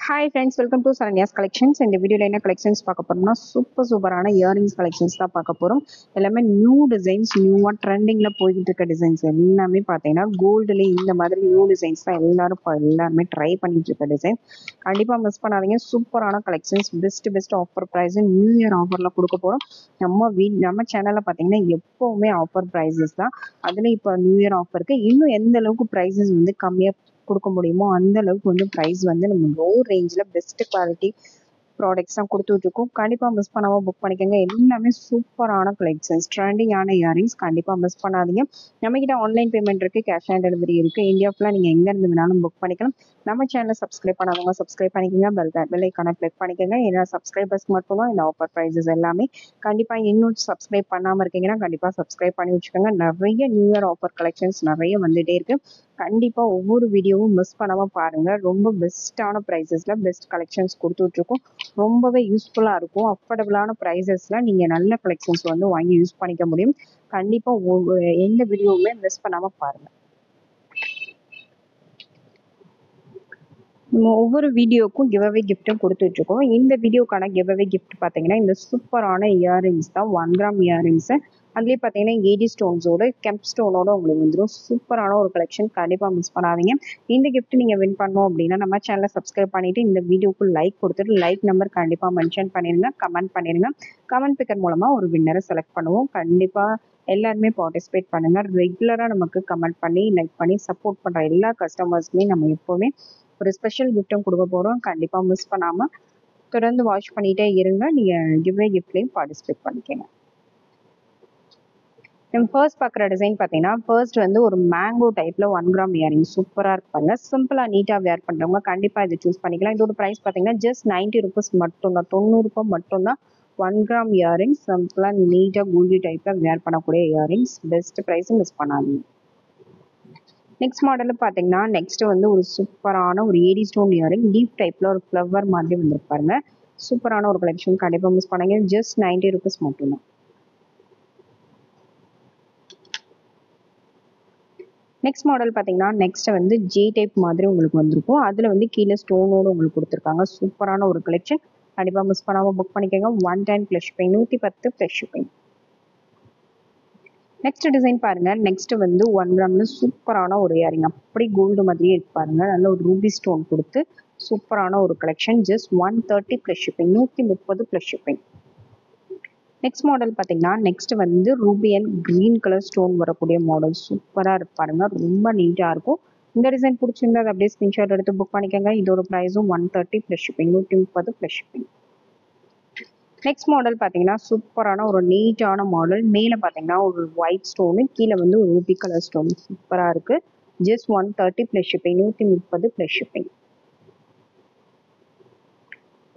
Hi friends, welcome to Saranya's Collections. இந்த வீடியோல என்ன கலெக்ஷன்ஸ் பார்க்க போறோம்னா சூப்பரான இயரிங்ஸ் கலெக்ஷன்ஸ் தான் பார்க்க போறோம். எல்லாமே நியூ டிசைன்ஸ், நியூவா ட்ரெண்டிங்ல போயிட்டு இருக்க டிசைன்ஸ் எல்லாமே பார்த்தீங்கன்னா கோல்டுல இந்த மாதிரி நியூ டிசைன்ஸ் தான் எல்லாருமே ட்ரை பண்ணிட்டு இருக்க டிசைன். கண்டிப்பா மிஸ் பண்ணாதீங்க. சூப்பரான collections, best offer price, new year ஆஃபர்ல கொடுக்க போறோம். நம்ம சேனல்ல பார்த்தீங்கன்னா எப்பவுமே ஆஃபர் பிரைசஸ் தான். அதுல இப்போ நியூ இயர் ஆஃபருக்கு இன்னும் எந்த அளவுக்கு பிரைசஸ் வந்து கம்மியா கொடுக்க முடியுமோ அந்த அளவுக்கு வந்து ப்ரைஸ் வந்து நம்ம லோ ரேஞ்சில் பெஸ்ட் குவாலிட்டி ப்ராடக்ட்ஸ் தான் கொடுத்துட்டு இருக்கோம். கண்டிப்பாக மிஸ் பண்ணாமல் புக் பண்ணிக்கோங்க. எல்லாமே சூப்பரான கலெக்ஷன்ஸ், ட்ரெண்டிங்கான இயரிங்ஸ், கண்டிப்பாக மிஸ் பண்ணாதீங்க. நம்மகிட்ட ஆன்லைன் பேமெண்ட் இருக்குது, கேஷ் ஆன் டெலிவரி இருக்குது. இந்தியா ஃபுல்லாக நீங்கள் எங்கே இருந்து வேணாலும் புக் பண்ணிக்கலாம். நம்ம சேனலை சப்ஸ்கிரைப் பண்ணாதவங்க சப்ஸ்கிரைப் பண்ணிக்கோங்க. பெல் ஐக்கானை கிளிக் பண்ணிக்கோங்க. ஏன்னா சப்ஸ்கிரைபர்ஸ்க்கு மட்டும் தான் இந்த ஆஃபர் ப்ரைஸஸ் எல்லாமே. கண்டிப்பாக இன்னும் சப்ஸ்கிரைப் பண்ணாமல் இருக்கீங்கன்னா கண்டிப்பாக சப்ஸ்கிரைப் பண்ணி வச்சுக்கோங்க. நிறைய நியூ இயர் ஆஃபர் கலெக்ஷன்ஸ் நிறைய வந்துகிட்டே இருக்குது. கண்டிப்பாக ஒவ்வொரு வீடியோவும் மிஸ் பண்ணாமல் பாருங்கள். ரொம்ப பெஸ்ட்டான ப்ரைஸஸில் பெஸ்ட் கலெக்ஷன்ஸ் கொடுத்துட்ருக்கோம். ரொம்பவே யூஸ்ஃபுல்லாக இருக்கும். அஃபோர்டபுளான ப்ரைஸஸில் நீங்கள் நல்ல கலெக்ஷன்ஸ் வந்து வாங்கி யூஸ் பண்ணிக்க முடியும். கண்டிப்பாக எந்த வீடியோவுமே மிஸ் பண்ணாமல் பாருங்கள். நம்ம ஒவ்வொரு வீடியோக்கும் கிவ்அவே கிஃப்ட்டும் கொடுத்துட்ருக்கோம். இந்த வீடியோக்கான கிவ்அவே கிஃப்ட் பார்த்தீங்கன்னா இந்த சூப்பரான இயரிங்ஸ் தான், 1 கிராம் இயரிங்ஸு. அதுலேயே பார்த்தீங்கன்னா ஏடி ஸ்டோன்ஸோட கெம்ப் ஸ்டோனோட உங்களுக்கு வந்துடும். சூப்பரான ஒரு கலெக்ஷன், கண்டிப்பாக மிஸ் பண்ணாதீங்க. இந்த கிஃப்ட் நீங்கள் வின் பண்ணோம் அப்படின்னா நம்ம சேனலை சப்ஸ்கிரைப் பண்ணிவிட்டு இந்த வீடியோக்கு லைக் கொடுத்துட்டு லைக் நம்பர் கண்டிப்பாக மென்ஷன் பண்ணிடுங்க, கமெண்ட் பண்ணிடுங்க. கமெண்ட் பிக்கர் மூலமாக ஒரு வின்னரை செலக்ட் பண்ணுவோம். கண்டிப்பாக எல்லாருமே பார்ட்டிசிபேட் பண்ணுங்கள். ரெகுலராக நமக்கு கமெண்ட் பண்ணி லைக் பண்ணி சப்போர்ட் பண்ணுற எல்லா கஸ்டமர்ஸுமே நம்ம எப்போவுமே ஒரு ஸ்பெஷல் கிஃப்ட்டும் கொடுக்க போகிறோம். கண்டிப்பாக மிஸ் பண்ணாமல் தொடர்ந்து வாட்ச் பண்ணிகிட்டே இருங்க. நீங்கள் கிஃப்ட்லேயும் பார்ட்டிசிபேட் பண்ணிக்கோங்க. நம்ம ஃபர்ஸ்ட் பார்க்குற டிசைன் பார்த்தீங்கன்னா ஃபர்ஸ்ட் வந்து ஒரு மேங்கோ டைப்பில் 1 கிராம் இயரிங் சூப்பராக இருப்பாங்க. சிம்பிளாக நீட்டாக வேர் பண்ணுறவங்க கண்டிப்பாக இதை சூஸ் பண்ணிக்கலாம். இதோட ப்ரைஸ் பார்த்தீங்கன்னா ஜஸ்ட் 90 rupees மட்டும்தான், 90 ரூபாய் மட்டும்தான். 1 கிராம் இயரிங்ஸ் சிம்பிளாக நீட்டாக கோல்டி டைப்பில் வேர் பண்ணக்கூடிய இயரிங்ஸ், பெஸ்ட் ப்ரைஸ், மிஸ் பண்ணாதீங்க. நெக்ஸ்ட் மாடல் பார்த்தீங்கன்னா நெக்ஸ்ட் வந்து ஒரு சூப்பரான ஒரு ஏடி ஸ்டோன் இயரிங் டீப் டைப்பில் ஒரு ஃப்ளவர் மாதிரி வந்துருப்பாருங்க. சூப்பரான ஒரு கலெக்ஷன், கண்டிப்பாக மிஸ் பண்ணாங்க. ஜஸ்ட் 90 rupees மட்டும்தான். நெக்ஸ்ட் மாடல் பார்த்தீங்கன்னா நெக்ஸ்ட் வந்து ஜே டைப் மாதிரி உங்களுக்கு வந்திருக்கும். அதில் வந்து கீழே ஸ்டோனோடு உங்களுக்கு கொடுத்துருக்காங்க. சூப்பரான ஒரு கலெக்ஷன், கண்டிப்பாக மிஸ் பண்ணாமல் புக் பண்ணிக்கோங்க. 110 + ஷிப்பிங், 110 + ஷிப்பிங். நெக்ஸ்ட் டிசைன் பாருங்க. நெக்ஸ்ட் வந்து 1 கிராம்ல சூப்பரான ஒரு இயரிங், அப்படி கோல்டு மாதிரியே இருப்பாருங்க. நல்ல ஒரு ரூபி ஸ்டோன் கொடுத்து சூப்பரான ஒரு collection. Just 130 + shipping, 130 + shipping. Next model பார்த்தீங்கன்னா நெக்ஸ்ட் வந்து Ruby and green colour stone வரக்கூடிய மாடல் சூப்பராக இருப்பாருங்க. ரொம்ப நீட்டாக இருக்கும். இந்த டிசைன் பிடிச்சிருந்தா அதை அப்படியே ஸ்க்ரீன்ஷாட் எடுத்து புக் பண்ணிக்கோங்க. இதோட ப்ரைஸும் 130 + ஷிப்பிங், 130 + ஷிப்பிங். நெக்ஸ்ட் மாடல் பார்த்தீங்கன்னா சூப்பரான ஒரு நீட்டான மாடல். மேலே பார்த்தீங்கன்னா ஒரு ஒயிட் ஸ்டோனு, கீழே வந்து ஒரு ரூபி கலர் ஸ்டோன் சூப்பராக இருக்குது. Just 130 + shipping, 130 + shipping.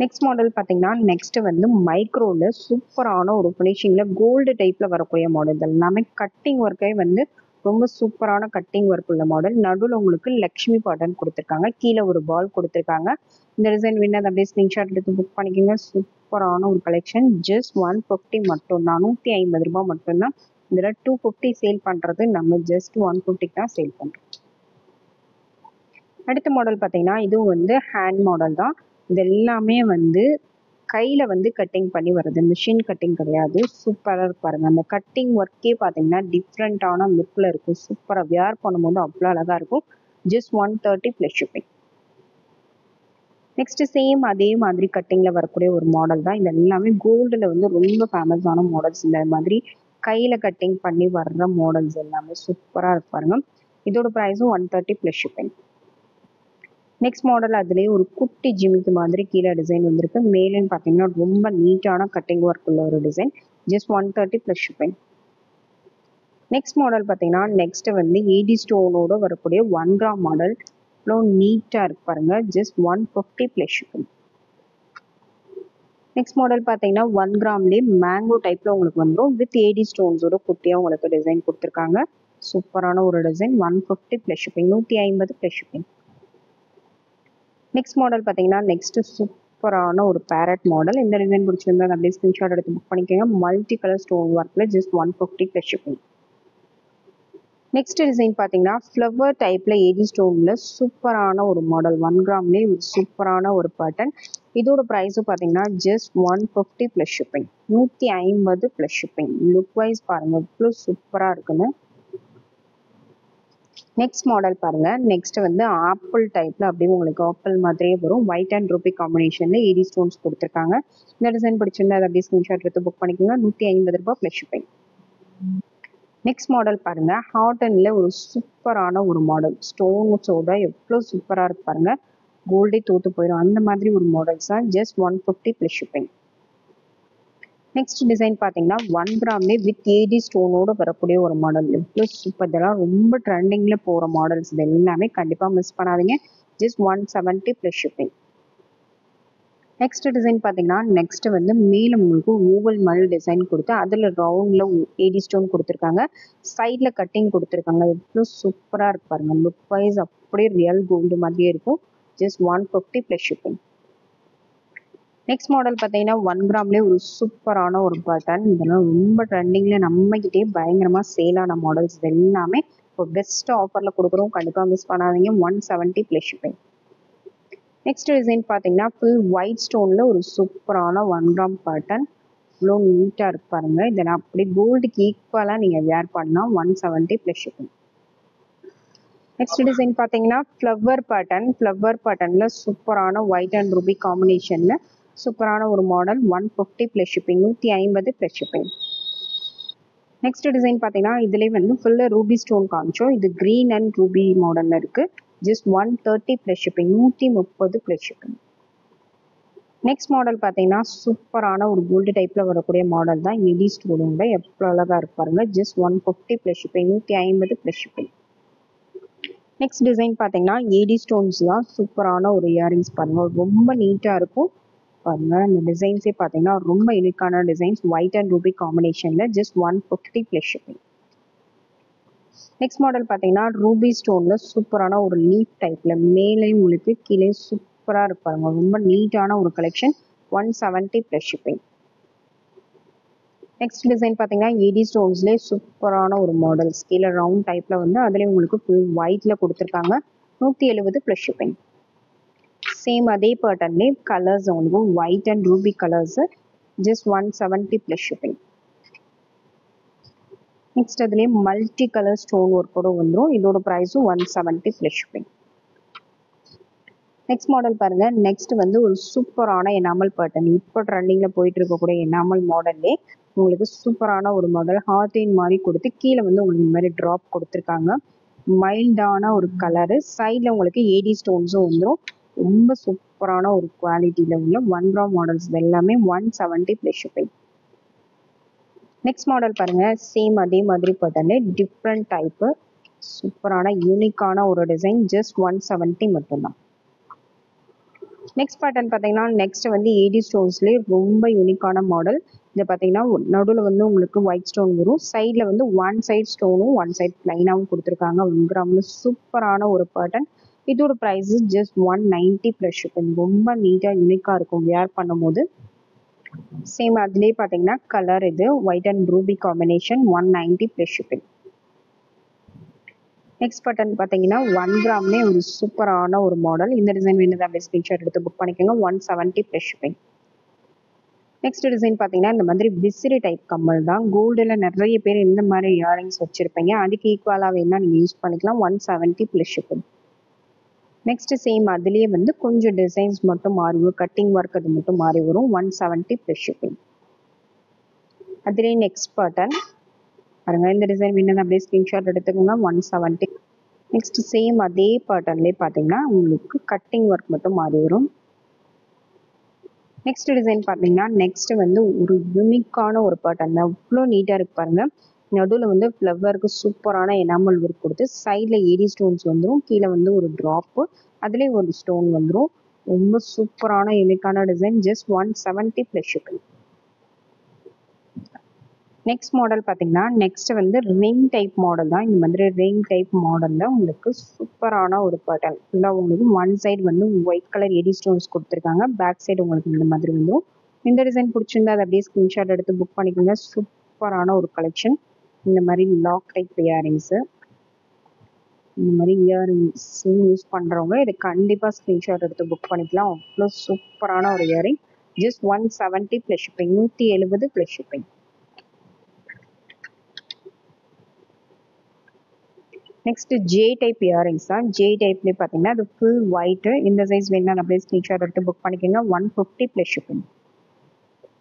Next model பார்த்தீங்கன்னா நெக்ஸ்ட் வந்து மைக்ரோவில் சூப்பரான ஒரு ஃபினிஷிங்கில் கோல்டு டைப்பில் வரக்கூடிய மாடல். எல்லாமே கட்டிங் ஒர்க்கே வந்து ரொம்ப சூப்பரான கட்டிங் ஒர்க் உள்ள மாடல். நடுவில் உங்களுக்கு லக்ஷ்மி பாட்டன் கொடுத்துருக்காங்க, கீழே ஒரு பால் கொடுத்துருக்காங்க. இந்த டிசைன் வேணும் அப்படியே ஸ்க்ரீன்ஷாட் எடுத்து புக் பண்ணிக்கோங்க. சூப்பரான ஒரு கலெக்ஷன். ஜஸ்ட் 150 மட்டும்தான், 150 ரூபாய் மட்டும்தான். இதில் 250 சேல் பண்ணுறது, நம்ம ஜஸ்ட் 150 தான் சேல் பண்ணுறோம். அடுத்த மாடல் பார்த்தீங்கன்னா இதுவும் வந்து ஹேண்ட் மாடல் தான். இது எல்லாமே வந்து கையில் வந்து கட்டிங் பண்ணி வருது, மிஷின் கட்டிங் கிடையாது. சூப்பராக இருப்பாருங்க. அந்த கட்டிங் ஒர்க்கே பார்த்தீங்கன்னா டிஃப்ரெண்ட்டான லுக்கில் இருக்கும். சூப்பராக வேர் பண்ணும்போது அவ்வளோ அழகாக இருக்கும். Just 130 + shipping. நெக்ஸ்ட் சேம் அதே மாதிரி கட்டிங்கில் வரக்கூடிய ஒரு மாடல் தான். இது எல்லாமே கோல்டில் வந்து ரொம்ப ஃபேமஸான மாடல்ஸ். இந்த மாதிரி கையில் கட்டிங் பண்ணி வர்ற மாடல்ஸ் எல்லாமே சூப்பராக இருப்பாருங்க. இதோட ப்ரைஸும் 130 + ஷிப்பிங். நெக்ஸ்ட் மாடல் அதுலேயே ஒரு குட்டி ஜிமிக்கு மாதிரி கீழே டிசைன் வந்திருக்கு. மேலேன்னு பார்த்தீங்கன்னா ரொம்ப நீட்டான கட்டிங் ஒர்க் உள்ள ஒரு design. Just 130 + shipping. Next model பார்த்தீங்கன்னா நெக்ஸ்ட் வந்து ஏடி ஸ்டோனோட வரக்கூடிய 1 கிராம் மாடல். இவ்வளோ நீட்டாக இருக்கு பாருங்க. Just 150 + shipping. நெக்ஸ்ட் மாடல் பார்த்தீங்கன்னா 1 கிராம்லேயே மேங்கோ டைப்பில் உங்களுக்கு வந்துடும். வித் ஏடி ஸ்டோன்ஸோட குட்டியாக உங்களுக்கு டிசைன் கொடுத்துருக்காங்க. சூப்பரான ஒரு design. 150 + shipping, 150 + shipping. Next model பார்த்தீங்கன்னா நெக்ஸ்ட் சூப்பரான ஒரு பேரட் மாடல். இந்த டிசைன் பிடிச்சிருந்தா அப்படியே ஸ்க்ரீன்ஷாட் எடுத்து புக் பண்ணிக்கோங்க. மல்டி கலர் ஸ்டோன் ஒர்க்கில் ஜஸ்ட் 150 + ஷிப்பிங். நெக்ஸ்ட் டிசைன் பார்த்தீங்கன்னா ஃப்ளவர் டைப்பில் ஏடி ஸ்டோனில் சூப்பரான ஒரு மாடல் 1 கிராம்லேயே ஒரு சூப்பரான ஒரு பேட்டர்ன். இதோட ப்ரைஸும் பார்த்தீங்கன்னா just 150 plus shipping, 150 plus shipping. Look wise பாருங்கள் இவ்வளோ சூப்பராக இருக்குன்னு. நெக்ஸ்ட் மாடல் பாருங்க. நெக்ஸ்ட் வந்து ஆப்பிள் டைப்ல அப்படியே உங்களுக்கு ஆப்பிள் மாதிரியே வரும். ஒயிட் அண்ட் ரூபி காம்பினேஷன்ல ஏடி ஸ்டோன்ஸ் கொடுத்துருக்காங்க. இந்த டிசைன் பிடிச்சிருந்தா அதை அப்படியே ஸ்கிரீன்ஷாட் எடுத்து புக் பண்ணிக்கோங்க. 150 ரூபாய் ப்ளஸ் ஷிப்பிங். நெக்ஸ்ட் மாடல் பாருங்க. ஹார்டன்ல ஒரு சூப்பரான ஒரு மாடல். ஸ்டோன்ஸோட எவ்வளோ சூப்பராக இருக்கு பாருங்க. கோல்டே தோத்து போயிடும் அந்த மாதிரி ஒரு மாடல்ஸ் தான். Just 150 plus shipping. Next design பார்த்தீங்கன்னா 1 கிராம்லேயே வித் ஏடி ஸ்டோனோட வரக்கூடிய ஒரு மாடல். எவ்வளோ சூப்பர். இதெல்லாம் ரொம்ப ட்ரெண்டிங்கில் போகிற மாடல்ஸ். இது எல்லாமே கண்டிப்பாக மிஸ் பண்ணாதீங்க. Just 170 plus shipping. Next design பார்த்தீங்கன்னா நெக்ஸ்ட் வந்து மேலே உங்களுக்கு ஓவல் மாதிரி டிசைன் கொடுத்து அதில் ரவுண்டில் ஏடி ஸ்டோன் கொடுத்துருக்காங்க. சைடில் கட்டிங் கொடுத்துருக்காங்க. எவ்வளோ சூப்பராக இருக்கு பாருங்க. லுக் வைஸ் அப்படியே ரியல் கோல்டு மாதிரியே இருக்கும். Just 150 plus shipping. Next model பார்த்தீங்கன்னா 1 கிராம்லேயே ஒரு சூப்பரான ஒரு பேட்டர்ன். இதெல்லாம் ரொம்ப ட்ரெண்டிங்கில் நம்மகிட்டே பயங்கரமாக சேலான மாடல்ஸ். இது எல்லாமே இப்போ பெஸ்ட் ஆஃபரில் கொடுக்குறோம். கண்டிப்பாக மிஸ் பண்ணாதீங்க. 170 ப்ளஸ் ஷிப்பிங். நெக்ஸ்ட் டிசைன் பார்த்தீங்கன்னா ஃபுல் ஒயிட் ஸ்டோனில் ஒரு சூப்பரான 1 கிராம் பேட்டர்ன். இவ்வளோ நீட்டாக இருக்கு பாருங்க. இதெல்லாம் அப்படியே கோல்டுக்கு ஈக்குவலாக நீங்கள் வேர் பண்ணால் 170 ப்ளஸ் ஷிப்பிங். நெக்ஸ்ட் டிசைன் பார்த்தீங்கன்னா ஃப்ளவர் பேட்டர்னில் சூப்பரான ஒயிட் அண்ட் ரூபி காம்பினேஷனில் சூப்பரான ஒரு model. 150 plus shipping, 150 plus shipping. Next design பார்த்தீங்கன்னா இதுலேயே வந்து ஃபுல்லாக ரூபி ஸ்டோன் காமிச்சோம். இது க்ரீன் அண்ட் ரூபி மாடலில் இருக்குது. Just 130 plus shipping, 130 plus shipping. Next model பார்த்தீங்கன்னா சூப்பரான ஒரு கோல்டு டைப்பில் வரக்கூடிய மாடல் தான். ஏடி ஸ்டோனோட எவ்வளோ அழகாக இருக்கு பாருங்க. Just 150 plus shipping, 150 plus shipping. Next design பார்த்தீங்கன்னா ஏடி ஸ்டோன்ஸ் தான். சூப்பரான ஒரு இயரிங்ஸ் பாருங்க. ரொம்ப நீட்டாக இருக்கும் பாருங்க. இந்த டிசைன்ஸே பார்த்தீங்கன்னா ரொம்ப யூனிக்கான டிசைன்ஸ். ஒயிட் அண்ட் ரூபி காம்பினேஷனில் just 150 plus shipping. Next model பார்த்தீங்கன்னா ரூபி ஸ்டோனில் சூப்பரான ஒரு லீஃப் டைப்பில் மேலேயும் உங்களுக்கு கீழே சூப்பராக இருப்பாங்க. ரொம்ப நீட்டான ஒரு collection. 170 plus shipping. Next design பார்த்தீங்கன்னா ஏடி ஸ்டோன்ஸ்லேயே சூப்பரான ஒரு மாடல்ஸ். கீழே ரவுண்ட் டைப்பில் வந்து அதுலேயும் உங்களுக்கு ஃபுல் ஒயிட்டில் கொடுத்துருக்காங்க. 170 ப்ளஸ் ஷிப்பிங். சேம் அதே பேட்டர்ன்லேயே கலர்ஸ் உங்களுக்கு white and Ruby colours. Just 170 plus shipping. Next அதுலேயே மல்டி கலர் ஸ்டோன் ஒர்க்கோட வந்துடும். இதோட ப்ரைஸும் 170 ப்ளஸ் ஷிப்பிங். நெக்ஸ்ட் மாடல் பாருங்க. நெக்ஸ்ட் வந்து ஒரு சூப்பரான எனாமல் பேட்டர்ன். இப்போ ட்ரெண்டிங்கில் போயிட்டு இருக்கக்கூடிய எனாமல் மாடல்லே உங்களுக்கு சூப்பரான ஒரு மாடல். ஹார்டின் மாதிரி கொடுத்து கீழே வந்து உங்களுக்கு இந்த மாதிரி ட்ராப் கொடுத்துருக்காங்க. மைல்டான ஒரு கலரு. சைடில் உங்களுக்கு ஏடி ஸ்டோன்ஸும் வந்துடும். ரொம்ப சூப்பரான ஒரு குவாலிட்டியில் உள்ள 1 கிராம் மாடல்ஸ். இது எல்லாமே 170 ப்ளஸ் ஷிப்பிங். நெக்ஸ்ட் மாடல் பாருங்க. சேம் அதே மாதிரி பேட்டர்னு டிஃப்ரெண்ட் டைப்பு சூப்பரான யூனிக்கான ஒரு டிசைன். ஜஸ்ட் 170 மட்டும்தான். நெக்ஸ்ட் பேட்டர்ன் பார்த்தீங்கன்னா நெக்ஸ்ட் வந்து ஏடி ஸ்டோன்ஸ்லேயே ரொம்ப யூனிக்கான மாடல். இதை பார்த்தீங்கன்னா நடுவில் வந்து உங்களுக்கு ஒயிட் ஸ்டோன் வரும். சைடில் வந்து ஒன் சைட் ஸ்டோனும் ஒன் சைட் ப்ளைனாகவும் கொடுத்துருக்காங்க. 1 கிராம்ல சூப்பரான ஒரு பேட்டர்ன். இதோட ப்ரைஸு ஜஸ்ட் 190 ப்ளஸ் ஷிப்பிங். ரொம்ப நீட்டாக யூனிக்காக இருக்கும் வேர் பண்ணும்போது. சேம் அதுலேயே பார்த்தீங்கன்னா கலர் இது white and Ruby combination. 190 plus shipping. Next pattern பார்த்தீங்கன்னா 1 கிராம்லேயே ஒரு சூப்பரான ஒரு மாடல். இந்த டிசைன் வேணுதா அப்படியே ஸ்க்ரீன்ஷாட் எடுத்து புக் பண்ணிக்கோங்க. 170 ப்ளஸ் ஷிப்பிங். நெக்ஸ்ட் டிசைன் பார்த்தீங்கன்னா இந்த மாதிரி விசிறி டைப் கம்மல் தான். கோல்டில் நிறைய பேர் இந்த மாதிரி இயரிங்ஸ் வச்சுருப்பீங்க. அதுக்கு ஈக்குவலாக வேணால் நீங்கள் யூஸ் பண்ணிக்கலாம். 170 ப்ளஸ் ஷிப்பிங். நெக்ஸ்ட் சேம் அதுலேயே வந்து கொஞ்சம் டிசைன்ஸ் மட்டும் மாறி வரும். கட்டிங் ஒர்க் அது மட்டும் மாறி வரும். 170 ப்ளஸ் ஷிப்பிங். அதுலேயே நெக்ஸ்ட் பேட்டர்ன் பாருங்க. இந்த டிசைன் வேணும்னு அப்படியே ஸ்க்ரீன்ஷாட் எடுத்துக்கோங்க. 170. நெக்ஸ்ட் சேம் அதே பேட்டர்ன்லேயே பார்த்தீங்கன்னா உங்களுக்கு கட்டிங் ஒர்க் மட்டும் மாறி வரும். நெக்ஸ்ட் டிசைன் பார்த்தீங்கன்னா நெக்ஸ்ட் வந்து ஒரு யூனிக்கான ஒரு பேட்டர்ன். அவ்வளோ நீட்டாக இருக்கு பாருங்க. நடுவில் வந்து ஃப்ளவருக்கு சூப்பரான எனாமல் ஒர்க் கொடுத்து சைடில் ஏடி ஸ்டோன்ஸ் வந்துடும். கீழே வந்து ஒரு ட்ராப்பு அதுலேயே ஒரு ஸ்டோன் வந்துடும். ரொம்ப சூப்பரான யூனிக்கான design. Just 170 plus shipping. Next model பார்த்தீங்கன்னா நெக்ஸ்ட் வந்து ரிங் டைப் மாடல் தான். இந்த மாதிரி ரிங் டைப் மாடலில் உங்களுக்கு சூப்பரான ஒரு பேட்டர்ன். ஃபுல்லாக உங்களுக்கு ஒன் சைடு வந்து ஒயிட் கலர் ஏடி ஸ்டோன்ஸ் கொடுத்துருக்காங்க. பேக் சைடு உங்களுக்கு இந்த மாதிரி வந்துடும். இந்த டிசைன் பிடிச்சிருந்தா அதை அப்படியே ஸ்க்ரீன்ஷாட் எடுத்து புக் பண்ணிக்கோங்க. சூப்பரான ஒரு கலெக்ஷன். இந்த மாதிரி லாக் டைப் இயரிங்ஸு. இந்த மாதிரி இயரிங்ஸ் யூஸ் பண்ணுறவங்க இது கண்டிப்பாக ஸ்க்ரீன்ஷாட் எடுத்து புக் பண்ணிக்கலாம். அவ்வளோ சூப்பரான ஒரு earring. Just 170 plus shipping, 170 plus shipping. Next J type earrings தான். ஜே டைப்லேயே பார்த்தீங்கன்னா அது ஃபுல் ஒயிட்டு. இந்த சைஸ் வேணா அப்படியே ஸ்க்ரீன்ஷாட் எடுத்து புக் பண்ணிக்கோங்க. 150 ப்ளஸ் ஷிப்பிங்.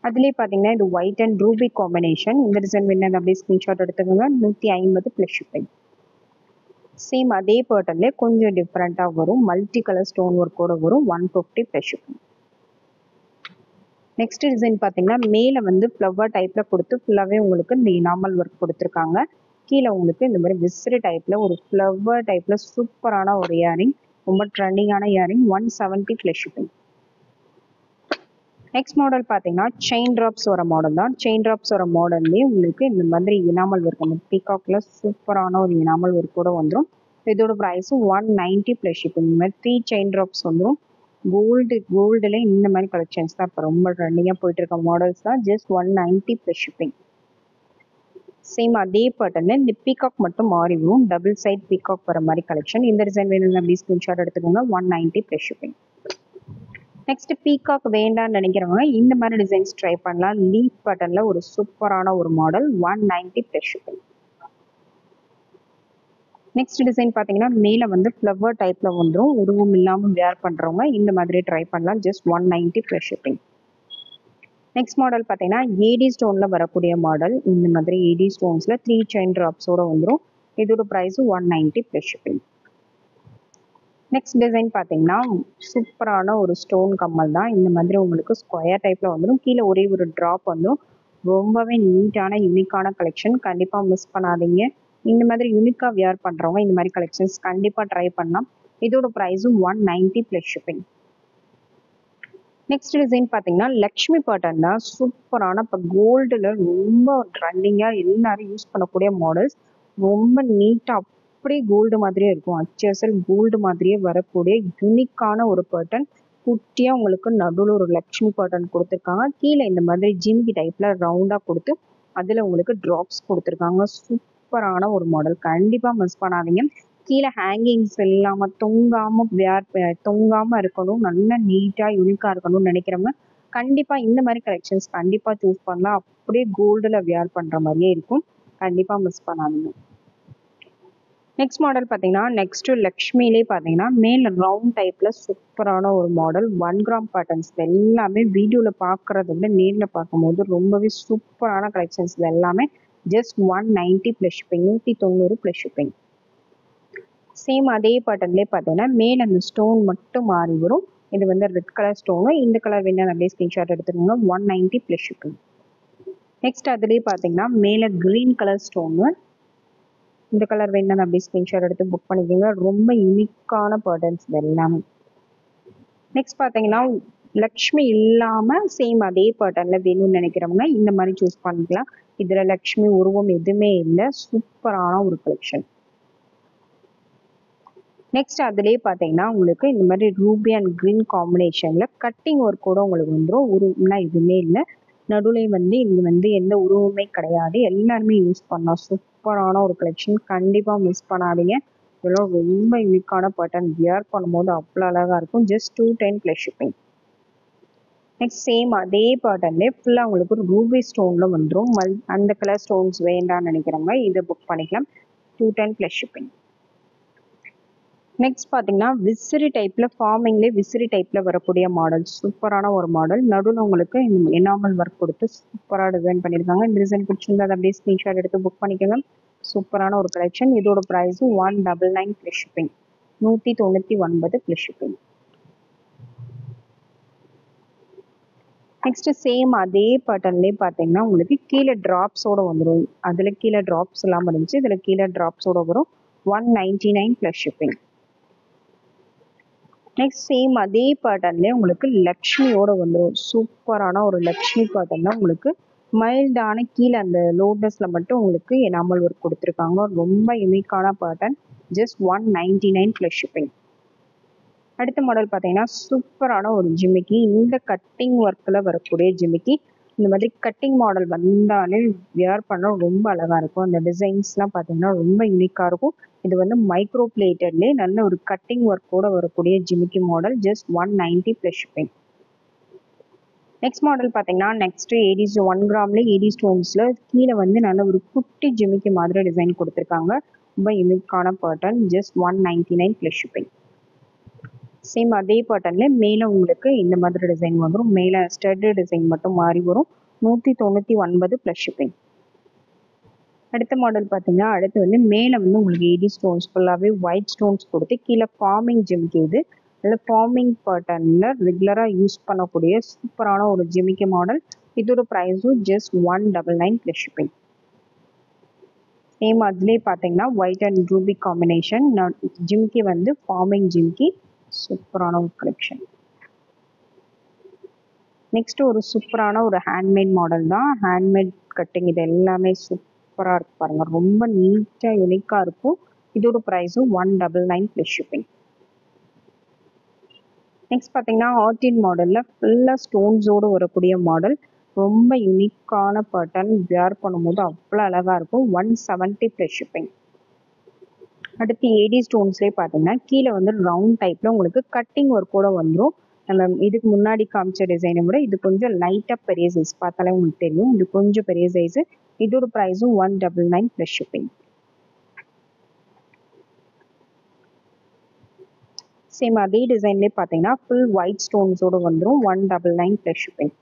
அதுலேயே பார்த்தீங்கன்னா இது ஒயிட் அண்ட் ரூபி காம்பினேஷன். இந்த டிசைன் வேணா அப்படியே ஸ்க்ரீன்ஷாட் எடுத்துக்கோங்க. 150 ப்ளஸ் ஷிப்பிங். சேம் அதே பேட்டர்ன்லேயே கொஞ்சம் டிஃப்ரெண்ட்டாக வரும். மல்டி கலர் ஸ்டோன் ஒர்க்கோட வரும். 150 ப்ளஸ் ஷிப்பிங். நெக்ஸ்ட் டிசைன் பார்த்தீங்கன்னா மேலே வந்து ஃப்ளவர் டைப்பில் கொடுத்து ஃபுல்லாகவே உங்களுக்கு இந்த இனாமல் ஒர்க் கொடுத்துருக்காங்க. கீழே உங்களுக்கு இந்த மாதிரி விசிறி டைப்பில் ஒரு ஃப்ளவர் டைப்பில் சூப்பரான ஒரு இயரிங். ரொம்ப ட்ரெண்டிங்கான earring. 170 plus shipping. Next model பார்த்தீங்கன்னா செயின் ட்ராப்ஸ் வர மாடல் தான். செயின் ட்ராப்ஸ் வர மாடல்லேயே உங்களுக்கு இந்த மாதிரி இனாமல் ஒர்க், அந்த பீகாக்ல சூப்பரான ஒரு இனாமல் ஒர்க் கூட வந்துடும். இதோட ப்ரைஸும் 190 ப்ளஸ் ஷிப்பிங். இந்த மாதிரி 3 செயின் ட்ராப்ஸ் வந்துடும். கோல்டுல இந்த மாதிரி கலெக்ஷன்ஸ் தான் இப்போ ரொம்ப ட்ரெண்டிங்காக போயிட்டு இருக்க மாடல்ஸ் தான். Just 190 plus shipping. சேம் அதே பேட்டர்ல இந்த பீகாக் மட்டும் மாறி வரும். டபுள் சைட் பீகாக் வர மாதிரி கலெக்ஷன். இந்த டிசைன் வேணும் அப்படி ஸ்கிரீன்ஷாட் எடுத்துக்கோங்க. 190 ப்ளஸ் ஷிப்பிங். நெக்ஸ்ட் பீகாக் வேண்டாம்னு நினைக்கிறவங்க இந்த மாதிரி டிசைன்ஸ் ட்ரை பண்ணலாம். லீஃப் பேட்டர்ன்ல ஒரு சூப்பரான ஒரு model. 190 plus shipping. Next design பார்த்தீங்கன்னா மேலே வந்து ஃப்ளவர் டைப்பில் வந்துடும். உருவம் இல்லாமல் வேர் பண்ணுறவங்க இந்த மாதிரி ட்ரை பண்ணலாம். Just 190 plus shipping. Next model பார்த்தீங்கன்னா ஏடி ஸ்டோனில் வரக்கூடிய மாடல். இந்த மாதிரி ஏடி ஸ்டோன்ஸில் 3 செயின் ட்ராப்ஸோடு வந்துடும். இதோட ப்ரைஸும் 190 ப்ளஸ் ஷிப்பிங். நெக்ஸ்ட் டிசைன் பார்த்தீங்கன்னா சூப்பரான ஒரு ஸ்டோன் கம்மல் தான். இந்த மாதிரி உங்களுக்கு ஸ்கொயர் டைப்பில் வந்துடும். கீழே ஒரே ஒரு ட்ராப் வந்துடும். ரொம்பவே நீட்டான யூனிக்கான கலெக்ஷன். கண்டிப்பாக மிஸ் பண்ணாதீங்க. இந்த மாதிரி யூனிக்காக வியர் பண்ணுறவங்க இந்த மாதிரி கலெக்ஷன்ஸ் கண்டிப்பாக ட்ரை பண்ணலாம். இதோட ப்ரைஸும் 190 ப்ளஸ் ஷிப்பிங். நெக்ஸ்ட் டிசைன் பார்த்தீங்கன்னா லக்ஷ்மி பேட்டர்ன் தான். சூப்பரான இப்போ கோல்டில் ரொம்ப ட்ரெண்டிங்காக எல்லாரும் யூஸ் பண்ணக்கூடிய மாடல்ஸ். ரொம்ப நீட்டாக அப்படியே கோல்டு மாதிரியே இருக்கும். அச்சசல் கோல்டு மாதிரியே வரக்கூடிய யூனிக்கான ஒரு பேட்டர்ன். குட்டியாக உங்களுக்கு நடுவில் ஒரு லக்ஷ்மி பேட்டர்ன் கொடுத்துருக்காங்க. கீழே இந்த மாதிரி ஜிமிக்கி டைப்பில் ரவுண்டாக கொடுத்து அதில் உங்களுக்கு ட்ராப்ஸ் கொடுத்துருக்காங்க. சூப்பரான ஒரு மாடல். கண்டிப்பாக மிஸ் பண்ணாதீங்க. கீழே ஹேங்கிங்ஸ் இல்லாமல் தொங்காமல் இருக்கணும். நல்லா நீட்டாக யூனிக்காக இருக்கணும்னு நினைக்கிறவங்க கண்டிப்பாக இந்த மாதிரி கலெக்ஷன்ஸ் கண்டிப்பாக சூஸ் பண்ணலாம். அப்படியே கோல்டில் வியர் பண்ணுற மாதிரியே இருக்கும். கண்டிப்பாக மிஸ் பண்ணாதீங்க. நெக்ஸ்ட் மாடல் பார்த்தீங்கன்னா நெக்ஸ்ட் லக்ஷ்மிலே பார்த்தீங்கன்னா மேலே ரவுண்ட் டைப்பில் சூப்பரான ஒரு மாடல். 1 கிராம் பேட்டர்ன்ஸ் எல்லாமே வீடியோவில் பார்க்குறத விட நேரில் பார்க்கும்போது ரொம்பவே சூப்பரான கலெக்ஷன்ஸ் எல்லாமே. Just 190 plus shipping. 190 plus shipping. Same அதே பேட்டர்ன்லேயே பார்த்தீங்கன்னா மேலே அந்த ஸ்டோன் மட்டும் மாறி வரும். இது வந்து ரெட் கலர் ஸ்டோனு. இந்த கலர் வேணா அப்படியே ஸ்க்ரீன்ஷாட் எடுத்துக்கோங்க. 190 ப்ளஸ் ஷிப்பிங். நெக்ஸ்ட் அதுலேயே பார்த்தீங்கன்னா மேலே க்ரீன் கலர் ஸ்டோனு. இந்த கலர் வேணா அப்படியே ஸ்க்ரீன்ஷாட் எடுத்து புக் பண்ணிக்கோங்க. ரொம்ப யூனிக்கான பேட்டர்ன்ஸ் எல்லாமே. நெக்ஸ்ட் பார்த்தீங்கன்னா லக்ஷ்மி இல்லாமல் சேம் அதே பேட்டர்னில் வேணும்னு நினைக்கிறவங்க இந்த மாதிரி சூஸ் பண்ணிக்கலாம். இதில் லக்ஷ்மி உருவம் எதுவுமே இல்லை. சூப்பரான ஒரு கலெக்ஷன். நெக்ஸ்ட் அதுலேயே பார்த்தீங்கன்னா உங்களுக்கு இந்த மாதிரி ரூபி அண்ட் க்ரீன் காம்பினேஷனில் கட்டிங் ஒர்க் கூட உங்களுக்கு வந்துடும். உருவம்லாம் எதுவுமே இல்லை. நடுவில் வந்து இது வந்து எந்த உருவமே கிடையாது. எல்லாருமே யூஸ் பண்ணலாம். சூப்பரான ஒரு கலெக்ஷன். கண்டிப்பாக மிஸ் பண்ணாதீங்க. இதெல்லாம் ரொம்ப யூனிக்கான பேட்டர்ன். வியர் பண்ணும்போது அவ்வளோ அழகாக இருக்கும். Just 210 plus shipping. Next same அதே பேட்டர்ன்லேயே ஃபுல்லாக உங்களுக்கு ஒரு ரூபி ஸ்டோனில் வந்துடும். அந்த கலர் ஸ்டோன்ஸ் வேண்டாம்னு நினைக்கிறவங்க இதை புக் பண்ணிக்கலாம். 210 ப்ளஸ் ஷிப்பிங். நெக்ஸ்ட் பார்த்தீங்கன்னா விசிறி டைப்பில் ஃபார்மிங்லேயே விசிறி டைப்பில் வரக்கூடிய மாடல். சூப்பரான ஒரு மாடல். நடுவில் உங்களுக்கு எனாமல் ஒர்க் கொடுத்து சூப்பராக டிசைன் பண்ணியிருக்காங்க. இந்த டிசைன் பிடிச்சிருந்தா அதை அப்படியே ஸ்க்ரீன்ஷாட் எடுத்து புக் பண்ணிக்கோங்க. சூப்பரான ஒரு கலெக்ஷன். இதோட ப்ரைஸும் 199 plus shipping. 199 plus shipping. Next same அதே பேட்டர்ன்லேயே பார்த்தீங்கன்னா உங்களுக்கு கீழே ட்ராப்ஸோட வந்துடும். அதில் கீழே ட்ராப்ஸ் இல்லாமல் இருந்துச்சு. இதில் கீழே ட்ராப்ஸோட வரும். 199 ப்ளஸ் ஷிப்பிங். நெக்ஸ்ட் சேம் அதே பேட்டர்ன்லேயே உங்களுக்கு லக்ஷ்மியோட வந்துடும். சூப்பரான ஒரு லக்ஷ்மி பேட்டர்ன் தான். உங்களுக்கு மைல்டான கீழே அந்த லோட்டஸில் மட்டும் உங்களுக்கு எனாமல் ஒர்க் கொடுத்துருக்காங்க. ரொம்ப யூனிக்கான பேட்டர்ன். Just 199 plus shipping. அடுத்த மாடல் பார்த்தீங்கன்னா சூப்பரான ஒரு ஜிமிக்கி. இந்த கட்டிங் ஒர்க்கில் வரக்கூடிய ஜிமிக்கி. இந்த மாதிரி கட்டிங் மாடல் வந்தாலே வியர் பண்ண ரொம்ப அழகா இருக்கும். அந்த டிசைன்ஸ்லாம் பார்த்தீங்கன்னா ரொம்ப யூனிக்கா இருக்கும். இது வந்து மைக்ரோ பிளேட்டட்லேயே நல்ல ஒரு கட்டிங் ஒர்க்கோட வரக்கூடிய ஜிமிக்கி model. Just 190 plus shipping. Next model பார்த்தீங்கன்னா நெக்ஸ்ட் ஏடிஸ் 1 கிராம்ல ஏடி ஸ்டோன்ஸில் கீழே வந்து நல்ல ஒரு குட்டி ஜிமிக்கி மாதிரி டிசைன் கொடுத்துருக்காங்க. ரொம்ப யூனிக்கான pattern. Just 199 plus shipping. Same அதே பேட்டர்ன்ல மேலே உங்களுக்கு இந்த மாதிரி டிசைன் வந்துடும். மேலே ஸ்டட் டிசைன் மட்டும் மாறி வரும். 199 ப்ளஸ் ஷிப்பிங். அடுத்த மாடல் பார்த்தீங்கன்னா அடுத்து வந்து மேலே வந்து உங்களுக்கு ஏடி ஸ்டோன்ஸ் ஃபுல்லாகவே ஒயிட் ஸ்டோன்ஸ் கொடுத்து கீழே ஃபார்மிங் ஜிமிக்கி. இது இல்லை ஃபார்மிங் பேட்டர்னில் ரெகுலராக யூஸ் பண்ணக்கூடிய சூப்பரான ஒரு ஜிமிக்கி மாடல். இதோட ப்ரைஸும் ஜஸ்ட் 199 ப்ளஸ் ஷிப்பிங். சேம் அதுலேயே பார்த்தீங்கன்னா ஒயிட் அண்ட் ரூபி காம்பினேஷன். ஜிமிக்கி வந்து ஃபார்மிங் ஜிமிக்கி. சூப்பரான ஒரு கலெக்ஷன். நெக்ஸ்ட் ஒரு சூப்பரான ஒரு ஹேண்ட்மேட் மாடல் தான். ஹேண்ட்மேட் கட்டிங் இது எல்லாமே சூப்பராக இருக்கு பாருங்க. ரொம்ப நீட்டாக யூனிக்காக இருக்கும். இதோட ப்ரைஸும் 199 ப்ளஸ் ஷிப்பிங். நெக்ஸ்ட் பார்த்தீங்கன்னா ஆர்டின் மாடலில் ஃபுல்லாக ஸ்டோன்ஸோடு வரக்கூடிய மாடல். ரொம்ப யூனிக்கான பேட்டர்ன். வியர் பண்ணும்போது அவ்வளோ அழகாக இருக்கும். 170 ப்ளஸ் ஷிப்பிங். அடுத்து ஏடி ஸ்டோன்ஸ்லேயே பார்த்தீங்கன்னா கீழே வந்து ரவுண்ட் டைப்பில் உங்களுக்கு கட்டிங் ஒர்க்கோட வந்துடும். நம்ம இதுக்கு முன்னாடி காமிச்ச டிசைனை விட இது கொஞ்சம் லைட்டாக பெரிய சைஸ். பார்த்தாலே உங்களுக்கு தெரியும் இது கொஞ்சம் பெரிய சைஸு. இதோட ப்ரைஸும் 199 ப்ளஸ் ஷிப்பிங். சேம் அதே டிசைன்லேயே பார்த்தீங்கன்னா ஃபுல் ஒயிட் ஸ்டோன்ஸோடு வந்துடும். 199 plus shipping.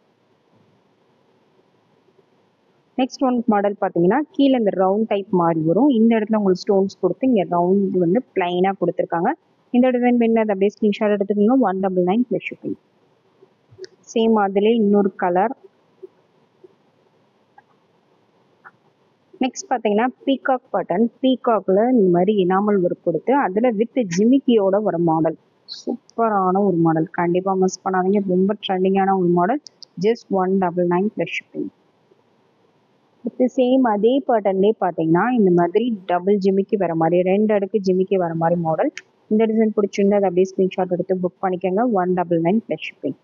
Next one model பார்த்தீங்கன்னா கீழே இந்த ரவுண்ட் டைப் மாறி வரும். இந்த இடத்துல உங்களுக்கு ஸ்டோன்ஸ் கொடுத்து இங்கே ரவுண்ட் வந்து பிளைனாக கொடுத்துருக்காங்க. இந்த டிசைன் வேணும் அது அப்படியே ஸ்க்ரீன்ஷாட் எடுத்துக்கோங்க. 199 ப்ளஸ் ஷிப்பிங். சேம் அதிலே இன்னொரு கலர். நெக்ஸ்ட் பார்த்தீங்கன்னா பீகாக் பட்டன். பீகாக்ல இந்த மாதிரி எனாமல் ஒர்க் கொடுத்து அதில் வித் ஜிமிக்கியோட ஒரு மாடல். சூப்பரான ஒரு மாடல். கண்டிப்பாக மிஸ் பண்ணாதீங்க. ரொம்ப ட்ரெண்டிங்கான ஒரு மாடல். Just 199 plus shipping. இப்போ சேம் அதே பேட்டர்ன்லேயே பார்த்தீங்கன்னா இந்த மாதிரி டபுள் ஜிமிக்கி வர மாதிரி 2 அடுக்கு ஜிமிக்கி வர மாதிரி மாடல். இந்த டிசைன் பிடிச்சிருந்தா அதை அப்படியே ஸ்க்ரீன்ஷாட் எடுத்து புக் பண்ணிக்கோங்க. 199 ப்ளஸ் ஷிப்பிங்.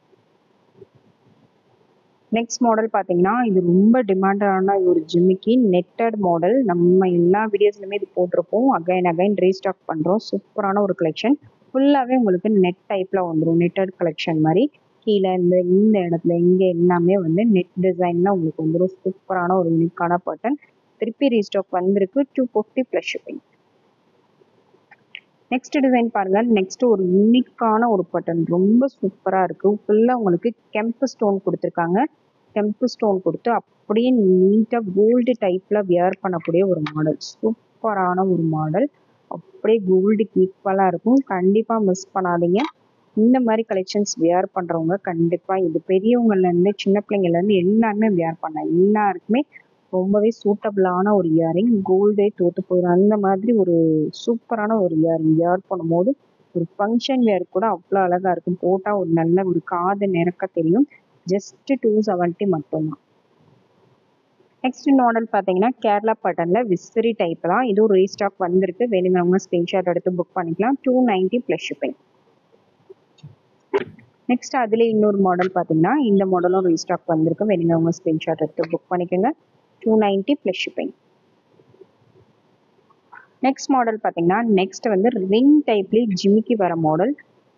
நெக்ஸ்ட் மாடல் பார்த்தீங்கன்னா இது ரொம்ப டிமாண்டான ஒரு ஜிமிக்கி நெட்டட் மாடல். நம்ம எல்லா வீடியோஸ்லையுமே இது போட்டிருப்போம். அகைன் ரீஸ்டாக் பண்ணுறோம். சூப்பரான ஒரு கலெக்ஷன். ஃபுல்லாகவே உங்களுக்கு நெட் டைப்பில் வந்துடும். நெட்டட் கலெக்ஷன் மாதிரி கீழே இந்த இடத்துல இங்கே எல்லாமே வந்து நெட் டிசைன்லாம் உங்களுக்கு வந்துடும். சூப்பரான ஒரு யூனிக்கான பேட்டர்ன். திருப்பி ரீஸ்டாக் வந்திருக்கு. 250 ப்ளஸ் ஷிப்பிங். நெக்ஸ்ட் டிசைன் பாருங்க. நெக்ஸ்ட் ஒரு யூனிக்கான ஒரு பேட்டர்ன். ரொம்ப சூப்பராக இருக்கு. ஃபுல்லாக உங்களுக்கு கெம்பு ஸ்டோன் கொடுத்துருக்காங்க. கெம்பு ஸ்டோன் கொடுத்து அப்படியே நீட்டாக கோல்டு டைப்ல வியர் பண்ணக்கூடிய ஒரு மாடல். சூப்பரான ஒரு மாடல். அப்படியே கோல்டுக்கு ஈக்குவலாக இருக்கும். கண்டிப்பாக மிஸ் பண்ணாதீங்க. இந்த மாதிரி கலெக்ஷன்ஸ் வியர் பண்ணுறவங்க கண்டிப்பாக இது பெரியவங்கலேருந்து சின்ன பிள்ளைங்கள்லேருந்து எல்லாருமே வியர் பண்ணலாம். எல்லாருக்குமே ரொம்பவே சூட்டபிளான ஒரு இயரிங். கோல்டே தோற்று போயிடும் அந்த மாதிரி ஒரு சூப்பரான ஒரு இயரிங். வியர் பண்ணும்போது ஒரு ஃபங்க்ஷன் வியர் கூட அவ்வளோ அழகாக இருக்கும். போட்டால் ஒரு நல்ல ஒரு காது நிறக்க தெரியும். ஜஸ்ட் 270 மட்டும்தான். நெக்ஸ்ட் மாடல் பார்த்தீங்கன்னா கேரளா பேட்டர்னில் விசிறி டைப் தான். இதுவும் ரீஸ்டாக் வந்திருக்கு. வேணுங்கிறவங்க ஸ்க்ரீன்ஷாட் எடுத்து புக் பண்ணிக்கலாம். 290 ப்ளஸ் ஷிப்பிங். நெக்ஸ்ட் அதில் இன்னொரு மாடல் பார்த்தீங்கன்னா இந்த மாடலும் ரீஸ்டாக் வந்திருக்கு. வேணுங்கிறவங்க ஸ்க்ரீன்ஷாட் எடுத்து புக் பண்ணிக்கோங்க. 290 ப்ளஸ் ஷிப்பிங். நெக்ஸ்ட் மாடல் பார்த்தீங்கன்னா நெக்ஸ்ட் வந்து ரிங் டைப்லேயே ஜிமிக்கி வர மாடல்.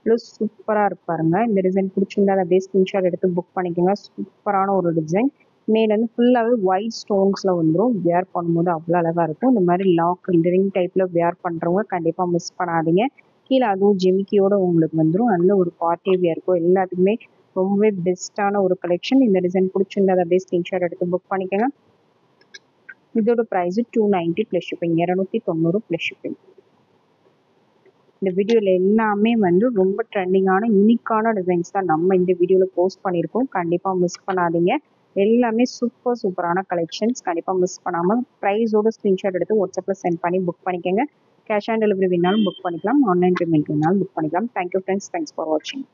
ப்ளஸ் சூப்பராக இருப்பாருங்க. இந்த டிசைன் பிடிச்சிருந்தா அதை அப்படியே ஸ்க்ரீன்ஷாட் எடுத்து புக் பண்ணிக்கோங்க. சூப்பரான ஒரு டிசைன். மேலேருந்து ஃபுல்லாகவே ஒயிட் ஸ்டோன்ஸில் வந்துடும். வியர் பண்ணும்போது அவ்வளோ அழகாக இருக்கும். இந்த மாதிரி லாக் ரிங் டைப்பில் வியர் பண்ணுறவங்க கண்டிப்பாக மிஸ் பண்ணாதீங்க. கீழே அதுவும் ஜிமிக்கியோட உங்களுக்கு வந்துடும். நல்ல ஒரு பார்ட்டி வியருக்கும் எல்லாத்துக்குமே ரொம்பவே பெஸ்ட்டான ஒரு கலெக்ஷன். இந்த டிசைன் பிடிச்சிருந்தா அதை அப்படியே ஸ்க்ரீன்ஷாட் எடுத்து புக் பண்ணிக்கோங்க. இதோட price 290 plus shipping. 290 plus shipping. இந்த வீடியோவில் எல்லாமே வந்து ரொம்ப ட்ரெண்டிங்கான யூனிக்கான டிசைன்ஸ் தான் நம்ம இந்த வீடியோவில் போஸ்ட் பண்ணியிருக்கோம். கண்டிப்பாக மிஸ் பண்ணாதீங்க. எல்லாமே சூப்பரான கலெக்ஷன்ஸ். கண்டிப்பாக மிஸ் பண்ணாமல் ப்ரைஸோட ஸ்க்ரீன்ஷாட் எடுத்து வாட்ஸ்அப்பில் சென்ட் பண்ணி புக் பண்ணிக்கோங்க. கேஷ் ஆன் டெலிவரி வேணாலும் புக் பண்ணிக்கலாம். ஆன்லைன் பேமெண்ட் வேணாலும் புக் பண்ணிக்கலாம். Thank you friends. தேங்க்ஸ் ஃபார் வாட்சிங்.